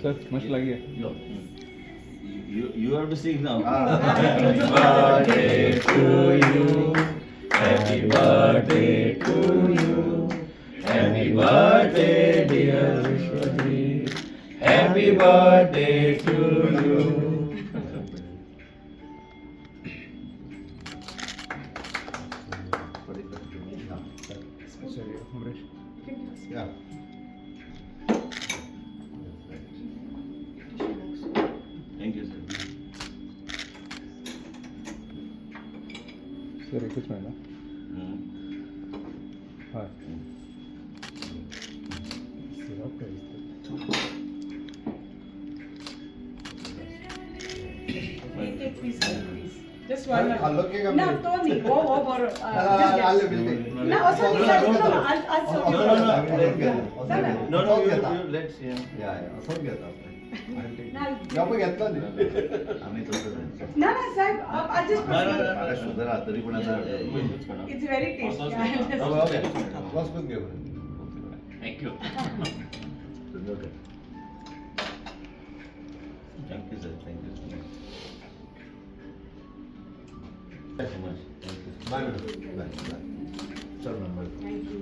Sir मस्त लगी है No. You have to sing now. Happy birthday to you. Happy birthday to you. Happy birthday dear Vishwajit. Happy birthday to you. Yeah. Thank you, sir. Sir एकच महिना Hmm. हां Take please, please. Just one. खाल्लं की का No, मी? Tony. Oh, bro. आले बिलकुल. No, also, no, I'll असं serve you. No, no, you let's see. असंच घेता आपण. No, आपण घेतला नाही. आम्ही तसं no, sir. I'll just. मला सुधारा तरी पण आता It's very tasty. Okay. बस पण घे. Thank you. Thank you, sir. Thank you so much. Thank you so much. Thank you. Bye bye. चल मॅम. Thank you.